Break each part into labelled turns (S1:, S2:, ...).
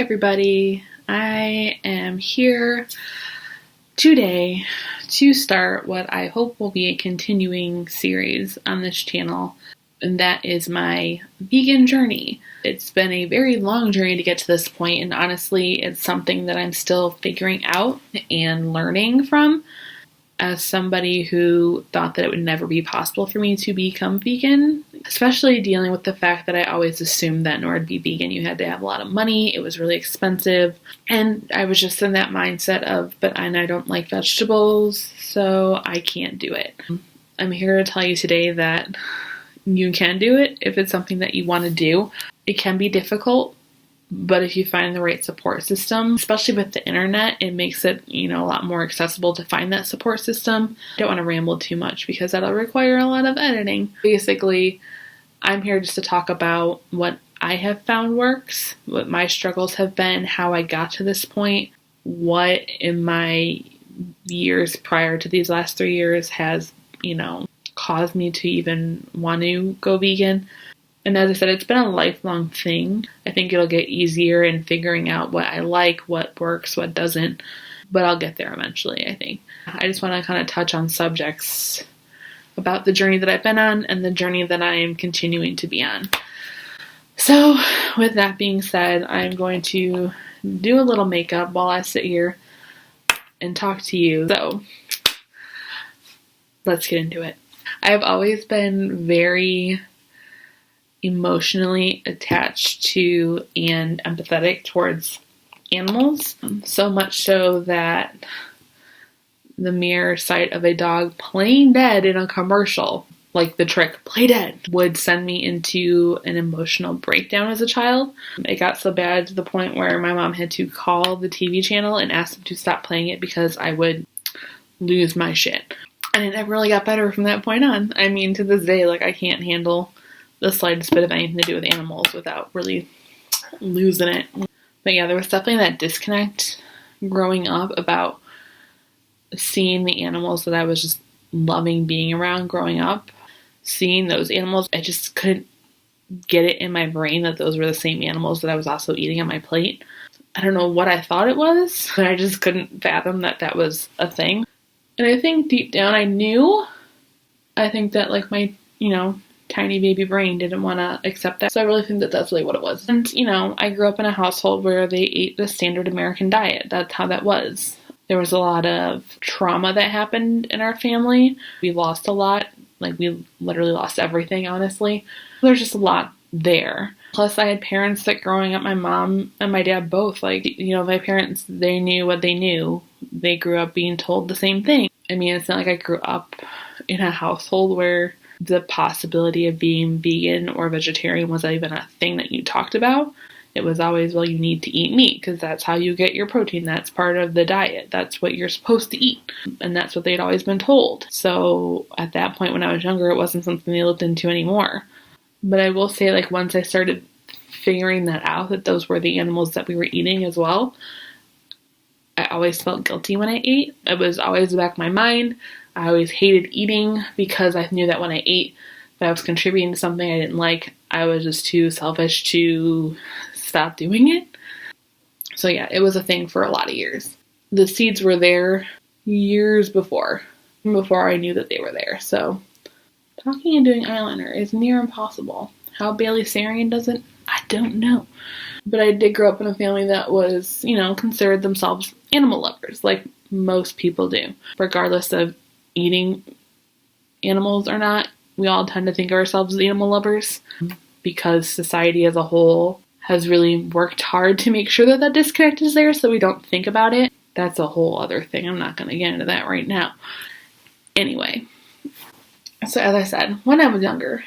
S1: everybody, I am here today to start what I hope will be a continuing series on this channel, and that is my vegan journey. It's been a very long journey to get to this point, and honestly, it's something that I'm still figuring out and learning from. As somebody who thought that it would never be possible for me to become vegan, especially dealing with the fact that I always assumed that in order to be vegan, you had to have a lot of money, it was really expensive, and I was just in that mindset of, but I don't like vegetables, so I can't do it. I'm here to tell you today that you can do it if it's something that you want to do. It can be difficult, but if you find the right support system, especially with the internet, it makes it, a lot more accessible to find that support system. I don't want to ramble too much because that'll require a lot of editing. Basically, I'm here just to talk about what I have found works, what my struggles have been, how I got to this point, what in my years prior to these last 3 years has, caused me to even want to go vegan. And as I said, it's been a lifelong thing. I think it'll get easier in figuring out what I like, what works, what doesn't, but I'll get there eventually, I think. I just want to kind of touch on subjects about the journey that I've been on and the journey that I am continuing to be on. So, with that being said, I'm going to do a little makeup while I sit here and talk to you. So, let's get into it. I've always been very emotionally attached to and empathetic towards animals, so much so that the mere sight of a dog playing dead in a commercial, like the trick play dead, would send me into an emotional breakdown as a child. It got so bad to the point where my mom had to call the TV channel and ask them to stop playing it because I would lose my shit. And it never really got better from that point on. I mean, to this day, I can't handle the slightest bit of anything to do with animals without really losing it. But yeah, there was definitely that disconnect growing up about seeing the animals that I was just loving being around growing up. Seeing those animals, I just couldn't get it in my brain that those were the same animals that I was also eating on my plate. I don't know what I thought it was, but I just couldn't fathom that that was a thing. And I think deep down I knew. I think that my, tiny baby brain didn't want to accept that. So I really think that that's really what it was. And, I grew up in a household where they ate the standard American diet. That's how that was. There was a lot of trauma that happened in our family. We lost a lot. We literally lost everything, honestly. There's just a lot there. Plus, I had parents that growing up, my mom and my dad both, my parents, they knew what they knew. They grew up being told the same thing. I mean, it's not like I grew up in a household where the possibility of being vegan or vegetarian was even a thing that you talked about. It was always, well, you need to eat meat because that's how you get your protein. That's part of the diet. That's what you're supposed to eat. And that's what they'd always been told. So at that point when I was younger, it wasn't something they looked into anymore. But I will say, once I started figuring that out, that those were the animals that we were eating as well, I always felt guilty when I ate. It was always in the back of my mind. I always hated eating because I knew that when I ate, if I was contributing to something I didn't like, I was just too selfish to stop doing it. So yeah, it was a thing for a lot of years. The seeds were there years before I knew that they were there. So talking and doing eyeliner is near impossible. How Bailey Sarian does it, I don't know. But I did grow up in a family that was, considered themselves animal lovers, like most people do. Regardless of eating animals or not, we all tend to think of ourselves as animal lovers because society as a whole has really worked hard to make sure that that disconnect is there so we don't think about it. That's a whole other thing. I'm not going to get into that right now. Anyway, so as I said, when I was younger,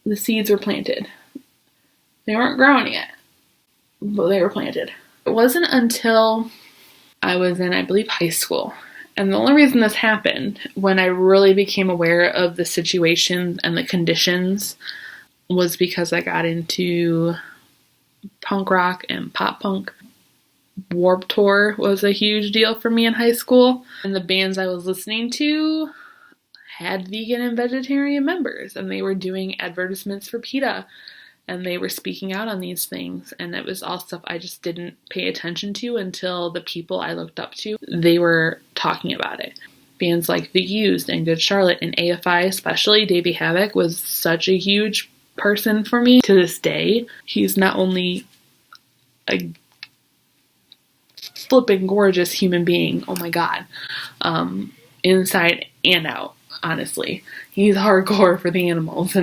S1: the seeds were planted. They weren't growing yet, but they were planted. It wasn't until I was in, I believe, high school. And the only reason this happened, when I really became aware of the situation and the conditions, was because I got into punk rock and pop punk. Warped Tour was a huge deal for me in high school. And the bands I was listening to had vegan and vegetarian members. And they were doing advertisements for PETA and they were speaking out on these things, and it was all stuff I just didn't pay attention to until the people I looked up to, they were talking about it. Bands like The Used and Good Charlotte and AFI especially, Davey Havok was such a huge person for me to this day. He's not only a flipping gorgeous human being, oh my god, inside and out, honestly. He's hardcore for the animals,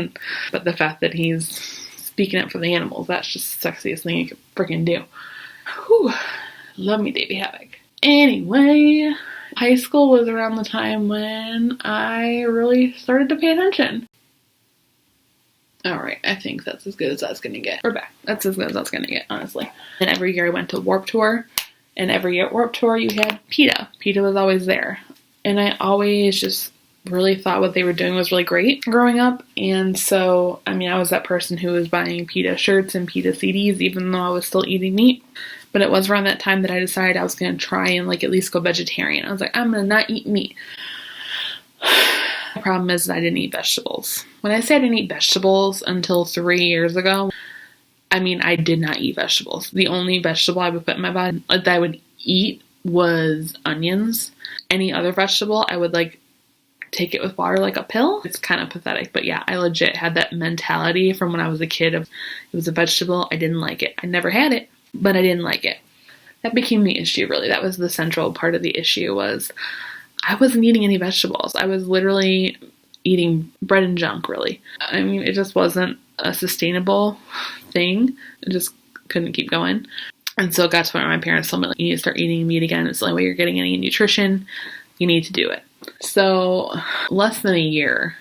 S1: but the fact that he's speaking up for the animals, that's just the sexiest thing you could freaking do. Whew. Love me Davey Havok. Anyway, high school was around the time when I really started to pay attention. Alright, I think that's as good as that's gonna get. We're back. That's as good as that's gonna get, honestly. And every year I went to Warped Tour, and every year at Warped Tour you had PETA. PETA was always there. And I always just really thought what they were doing was really great growing up. And so, I was that person who was buying PETA shirts and PETA CDs even though I was still eating meat. But it was around that time that I decided I was going to try and at least go vegetarian. I was like, I'm going to not eat meat. The problem is I didn't eat vegetables. When I say I didn't eat vegetables until 3 years ago, I did not eat vegetables. The only vegetable I would put in my body that I would eat was onions. Any other vegetable, I would take it with water like a pill. It's kind of pathetic, but yeah, I legit had that mentality from when I was a kid of it was a vegetable, I didn't like it. I never had it, but I didn't like it. That became the issue, really. That was the central part of the issue was I wasn't eating any vegetables. I was literally eating bread and junk, really. It just wasn't a sustainable thing. It just couldn't keep going. And so it got to the point where my parents told me, you need to start eating meat again. It's the only way you're getting any nutrition. You need to do it. So less than a year,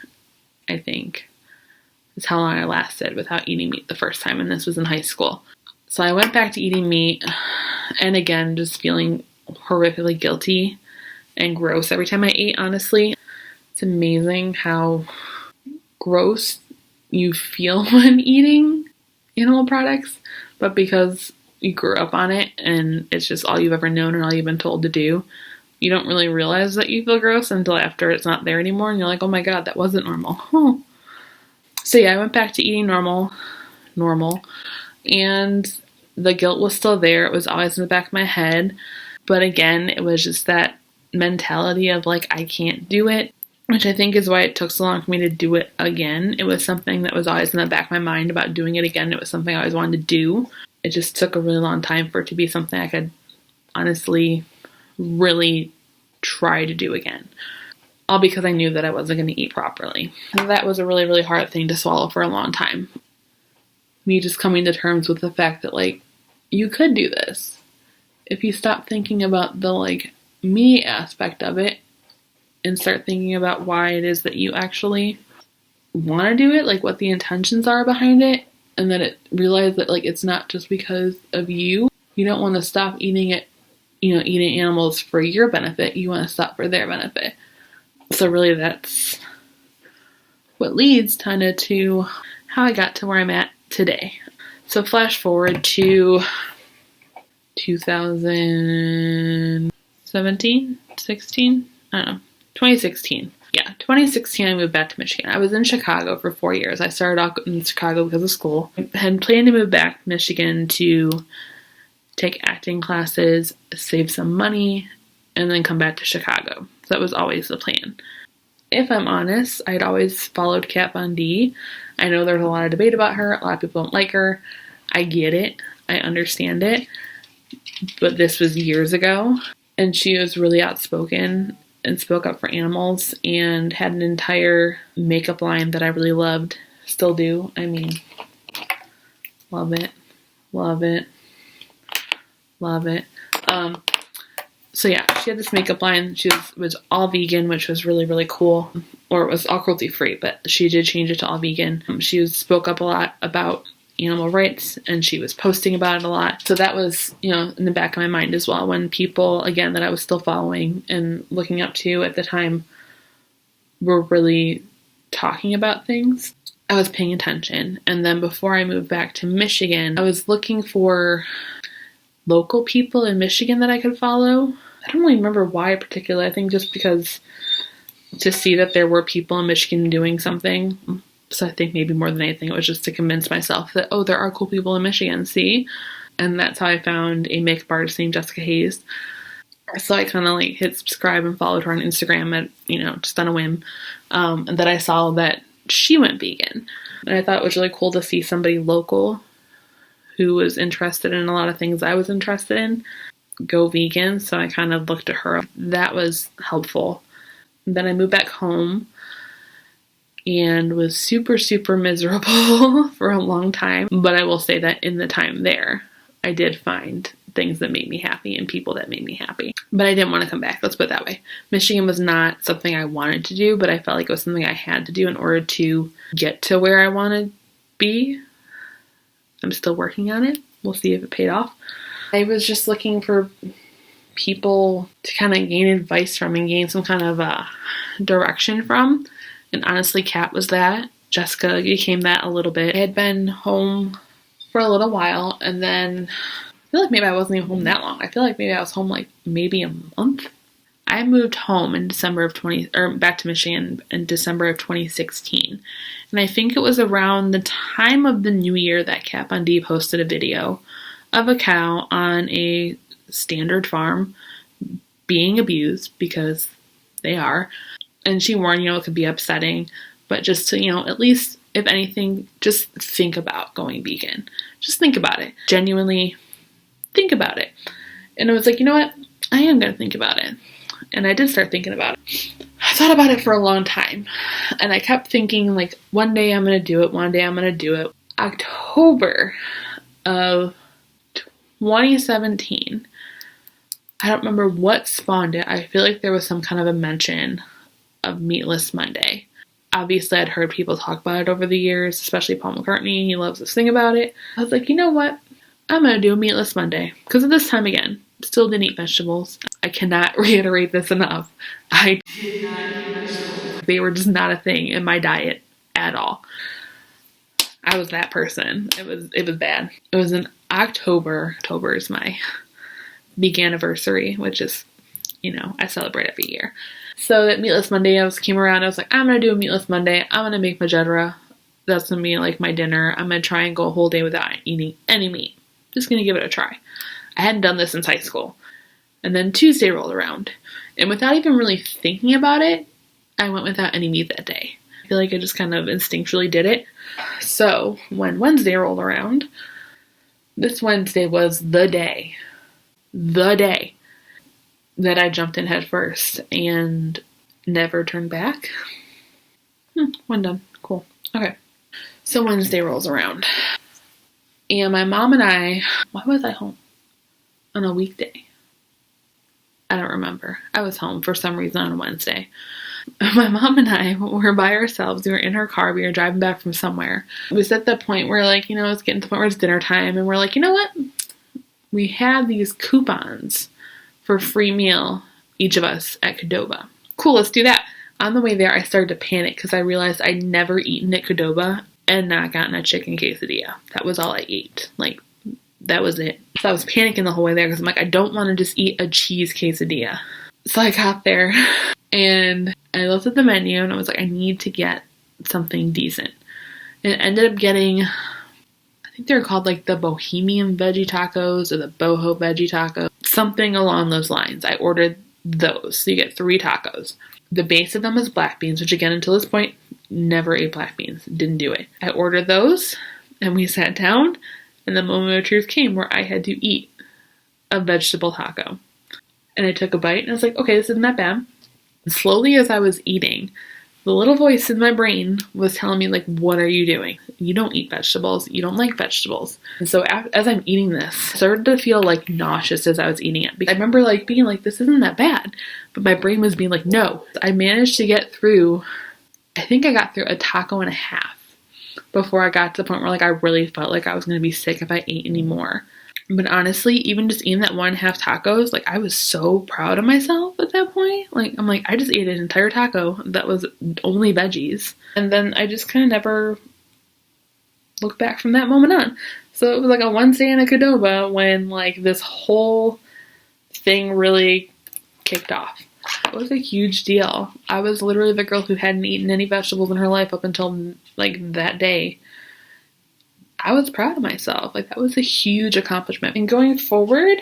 S1: I think, is how long I lasted without eating meat the first time. And this was in high school. So I went back to eating meat. And again, just feeling horrifically guilty and gross every time I ate, honestly. It's amazing how gross you feel when eating animal products. But because you grew up on it and it's just all you've ever known and all you've been told to do, you don't really realize that you feel gross until after it's not there anymore and you're like, oh my god, that wasn't normal. Oh. So yeah, I went back to eating normal, and the guilt was still there. It was always in the back of my head. But again, it was just that mentality of I can't do it, which I think is why it took so long for me to do it again. It was something that was always in the back of my mind about doing it again. It was something I always wanted to do. It just took a really long time for it to be something I could honestly really try to do again. All because I knew that I wasn't going to eat properly. And that was a really, really hard thing to swallow for a long time. Me just coming to terms with the fact that you could do this if you stop thinking about the me aspect of it and start thinking about why it is that you actually want to do it, what the intentions are behind it, and that it realize that it's not just because of you. You don't want to stop eating it, eating animals for your benefit. You want to stop for their benefit. So really that's what leads kind of to how I got to where I'm at today. So flash forward to 2017, 16, I don't know, 2016. Yeah, 2016 I moved back to Michigan. I was in Chicago for 4 years. I started off in Chicago because of school. I had planned to move back to Michigan to take acting classes, save some money, and then come back to Chicago. So that was always the plan. If I'm honest, I'd always followed Kat Von D. I know there's a lot of debate about her. A lot of people don't like her. I get it. I understand it. But this was years ago. And she was really outspoken and spoke up for animals and had an entire makeup line that I really loved. Still do. Love it. Love it. Love it. So yeah, she had this makeup line. She was all vegan, which was really, really cool. Or it was all cruelty free, but she did change it to all vegan. She spoke up a lot about animal rights, and she was posting about it a lot. So that was, in the back of my mind as well, when people, again, that I was still following and looking up to at the time were really talking about things. I was paying attention. And then before I moved back to Michigan, I was looking for local people in Michigan that I could follow. I don't really remember why particularly. I think just because to see that there were people in Michigan doing something. So I think maybe more than anything, it was just to convince myself that, oh, there are cool people in Michigan, see? And that's how I found a makeup artist named Jessica Hayes. So I kind of like hit subscribe and followed her on Instagram at, just on a whim. And then I saw that she went vegan. And I thought it was really cool to see somebody local who was interested in a lot of things I was interested in go vegan. So I kind of looked at her. That was helpful. And then I moved back home and was super, super miserable for a long time. But I will say that in the time there, I did find things that made me happy and people that made me happy. But I didn't want to come back. Let's put it that way. Michigan was not something I wanted to do, but I felt like it was something I had to do in order to get to where I want to be. I'm still working on it. We'll see if it paid off. I was just looking for people to kind of gain advice from and gain some kind of direction from. And honestly, Kat was that. Jessica became that a little bit. I had been home for a little while, and then I feel like maybe I wasn't even home that long. I feel like maybe I was home like maybe a month. I moved home in back to Michigan in December of 2016. And I think it was around the time of the new year that Kat Von D posted a video of a cow on a standard farm being abused, because they are. And she warned, it could be upsetting, but just to, at least, if anything, just think about going vegan. Just think about it. Genuinely think about it. And I was like, you know what? I am going to think about it. And I did start thinking about it. I thought about it for a long time. And I kept thinking, like, one day I'm going to do it. One day I'm going to do it. October of 2017. I don't remember what spawned it. I feel like there was some kind of a mention of Meatless Monday. Obviously, I'd heard people talk about it over the years, especially Paul McCartney. He loves to sing about it. I was like, you know what? I'm going to do a Meatless Monday. Because at this time, again, still didn't eat vegetables. I cannot reiterate this enough. I did not eat vegetables. They were just not a thing in my diet at all. I was that person. It was bad. It was in October. October is my big anniversary, which is, I celebrate every year. So that Meatless Monday came around. I was like, I'm going to do a Meatless Monday. I'm going to make majadra. That's going to be like my dinner. I'm going to try and go a whole day without eating any meat. Just going to give it a try. I hadn't done this since high school. And then Tuesday rolled around. And without even really thinking about it, I went without any meat that day. I feel like I just kind of instinctually did it. So when Wednesday rolled around, this Wednesday was the day that I jumped in head first and never turned back. One done. Cool. Okay. So Wednesday rolls around. And my mom and I, why was I home? On a weekday. I don't remember. I was home for some reason on a Wednesday. My mom and I were by ourselves. We were in her car. We were driving back from somewhere. It was at the point where, like, it's getting to the point where it's dinner time. And we're like, you know what? We had these coupons for free meal, each of us, at Qdoba. Cool, let's do that. On the way there, I started to panic because I realized I'd never eaten at Qdoba and not gotten a chicken quesadilla. That was all I ate. Like, that was it. So I was panicking the whole way there because I'm like, I don't want to just eat a cheese quesadilla. So I got there and I looked at the menu and I was like, I need to get something decent. And it ended up getting, I think they're called like the Bohemian veggie tacos or the Boho veggie tacos. Something along those lines. I ordered those. So you get 3 tacos. The base of them is black beans, which again, until this point, never ate black beans. Didn't do it. I ordered those and we sat down and the moment of truth came where I had to eat a vegetable taco. And I took a bite and I was like, okay, this isn't that bad. And slowly as I was eating, the little voice in my brain was telling me, like, what are you doing? You don't eat vegetables. You don't like vegetables. And so as I'm eating this, I started to feel like nauseous as I was eating it. I remember like being like, this isn't that bad. But my brain was being like, no. I managed to get through, I think I got through a taco and a half before I got to the point where like I really felt like I was going to be sick if I ate any more. But honestly, even just eating that 1.5 tacos, like I was so proud of myself at that point. Like, I'm like, I just ate an entire taco that was only veggies. And then I just kind of never looked back from that moment on. So it was like a Wednesday in a Qdoba when like this whole thing really kicked off. was a huge deal. I was literally the girl who hadn't eaten any vegetables in her life up until like that day. I was proud of myself. Like, that was a huge accomplishment. And going forward,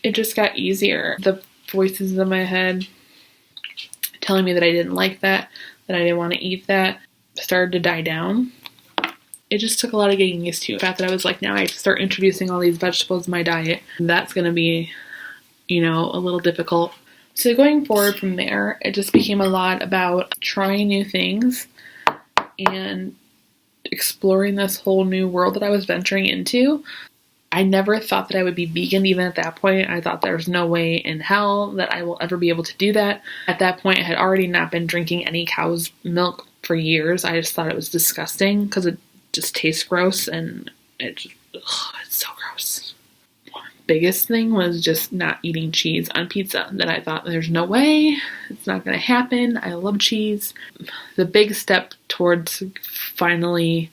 S1: it just got easier. The voices in my head telling me that I didn't like that I didn't want to eat that, started to die down. It just took a lot of getting used to. The fact that I was like, now I have to start introducing all these vegetables in my diet. That's going to be, a little difficult. So going forward from there, it just became a lot about trying new things and exploring this whole new world that I was venturing into. I never thought that I would be vegan even at that point. I thought there was no way in hell that I will ever be able to do that. At that point, I had already not been drinking any cow's milk for years. I just thought it was disgusting because it just tastes gross and it's so gross. Biggest thing was just not eating cheese on pizza. That I thought there's no way, it's not going to happen. I love cheese. The big step towards finally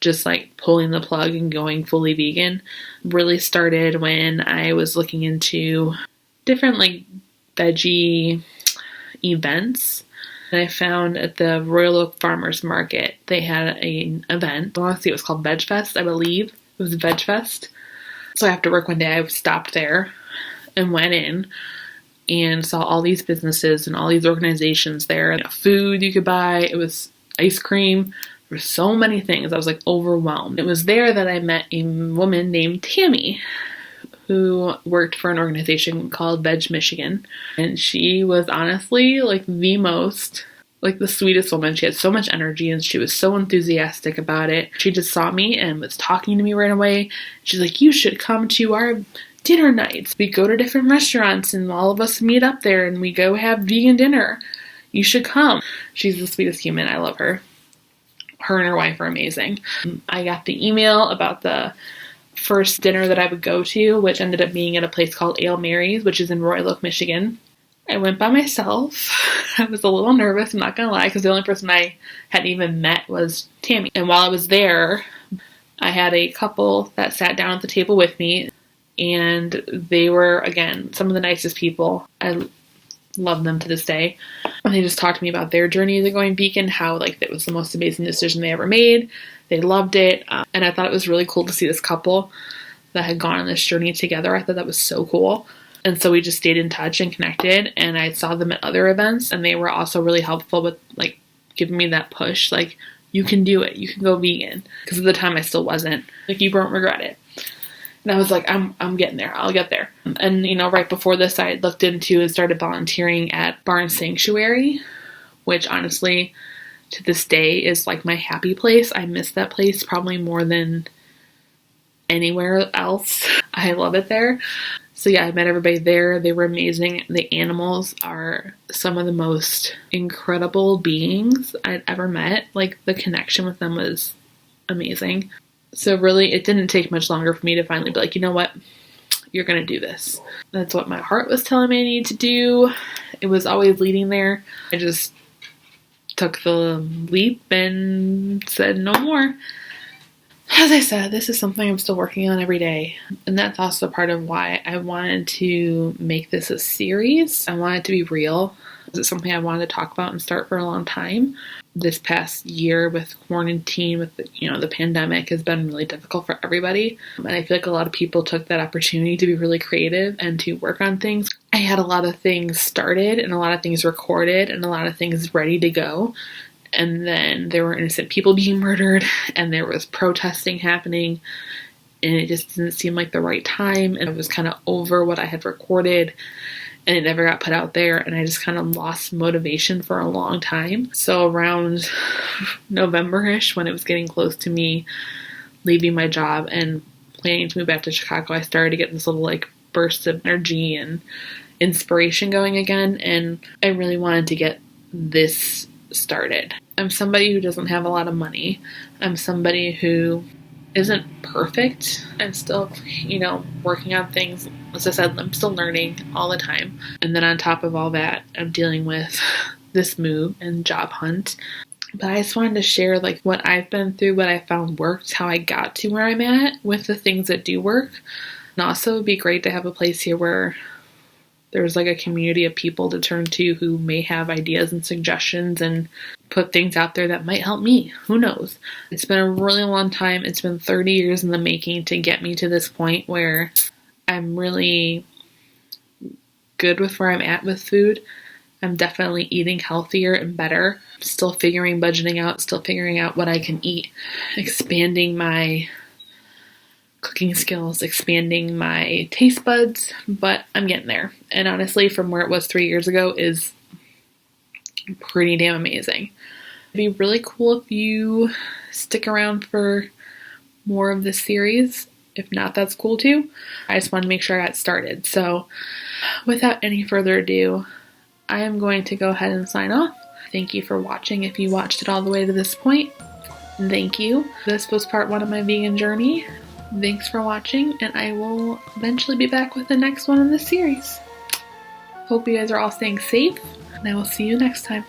S1: just like pulling the plug and going fully vegan really started when I was looking into different like veggie events. And I found at the Royal Oak Farmers Market, they had an event. I want to see, it was called Veg Fest, I believe. It was Veg Fest. So after work one day, I stopped there and went in and saw all these businesses and all these organizations there. Food you could buy. It was ice cream. There were so many things. I was like overwhelmed. It was there that I met a woman named Tammy who worked for an organization called Veg Michigan. And she was honestly like the sweetest woman. She had so much energy and she was so enthusiastic about it. She just saw me and was talking to me right away. She's like, you should come to our dinner nights. We go to different restaurants and all of us meet up there and we go have vegan dinner. You should come. She's the sweetest human. I love her. Her and her wife are amazing. I got the email about the first dinner that I would go to, which ended up being at a place called Ale Mary's, which is in Royal Oak, Michigan. I went by myself. I was a little nervous, I'm not going to lie, because the only person I hadn't even met was Tammy. And while I was there, I had a couple that sat down at the table with me, and they were, again, some of the nicest people. I love them to this day. And they just talked to me about their journey to going vegan, how like it was the most amazing decision they ever made. They loved it. And I thought it was really cool to see this couple that had gone on this journey together. I thought that was so cool. And so we just stayed in touch and connected, and I saw them at other events, and they were also really helpful with like giving me that push, like, you can do it, you can go vegan. Because at the time I still wasn't. Like, you won't regret it. And I was like, I'm getting there. I'll get there. And, right before this, I had looked into and started volunteering at Barn Sanctuary, which honestly, to this day, is like my happy place. I miss that place probably more than anywhere else. I love it there. So yeah, I met everybody there. They were amazing. The animals are some of the most incredible beings I'd ever met. Like, the connection with them was amazing. So really, it didn't take much longer for me to finally be like, you know what? You're going to do this. That's what my heart was telling me I needed to do. It was always leading there. I just took the leap and said no more. As I said, this is something I'm still working on every day. And that's also part of why I wanted to make this a series. I wanted it to be real. It's something I wanted to talk about and start for a long time. This past year with quarantine, with the pandemic, has been really difficult for everybody. And I feel like a lot of people took that opportunity to be really creative and to work on things. I had a lot of things started and a lot of things recorded and a lot of things ready to go. And then there were innocent people being murdered, and there was protesting happening, and it just didn't seem like the right time, and I was kind of over what I had recorded, and it never got put out there, and I just kind of lost motivation for a long time. So around November-ish, when it was getting close to me leaving my job and planning to move back to Chicago, I started to get this little like burst of energy and inspiration going again, and I really wanted to get this started. I'm somebody who doesn't have a lot of money. I'm somebody who isn't perfect. I'm still, working on things. As I said, I'm still learning all the time. And then on top of all that, I'm dealing with this move and job hunt. But I just wanted to share like what I've been through, what I found worked, how I got to where I'm at with the things that do work. And also it'd be great to have a place here where there's like a community of people to turn to who may have ideas and suggestions and put things out there that might help me. Who knows? It's been a really long time. It's been 30 years in the making to get me to this point where I'm really good with where I'm at with food. I'm definitely eating healthier and better. Still figuring budgeting out, still figuring out what I can eat, expanding my cooking skills, expanding my taste buds, but I'm getting there. And honestly, from where it was 3 years ago is pretty damn amazing. It'd be really cool if you stick around for more of this series. If not, that's cool too. I just wanted to make sure I got started. So without any further ado, I am going to go ahead and sign off. Thank you for watching if you watched it all the way to this point. Thank you. This was part 1 of my vegan journey. Thanks for watching, and I will eventually be back with the next one in this series. Hope you guys are all staying safe, and I will see you next time.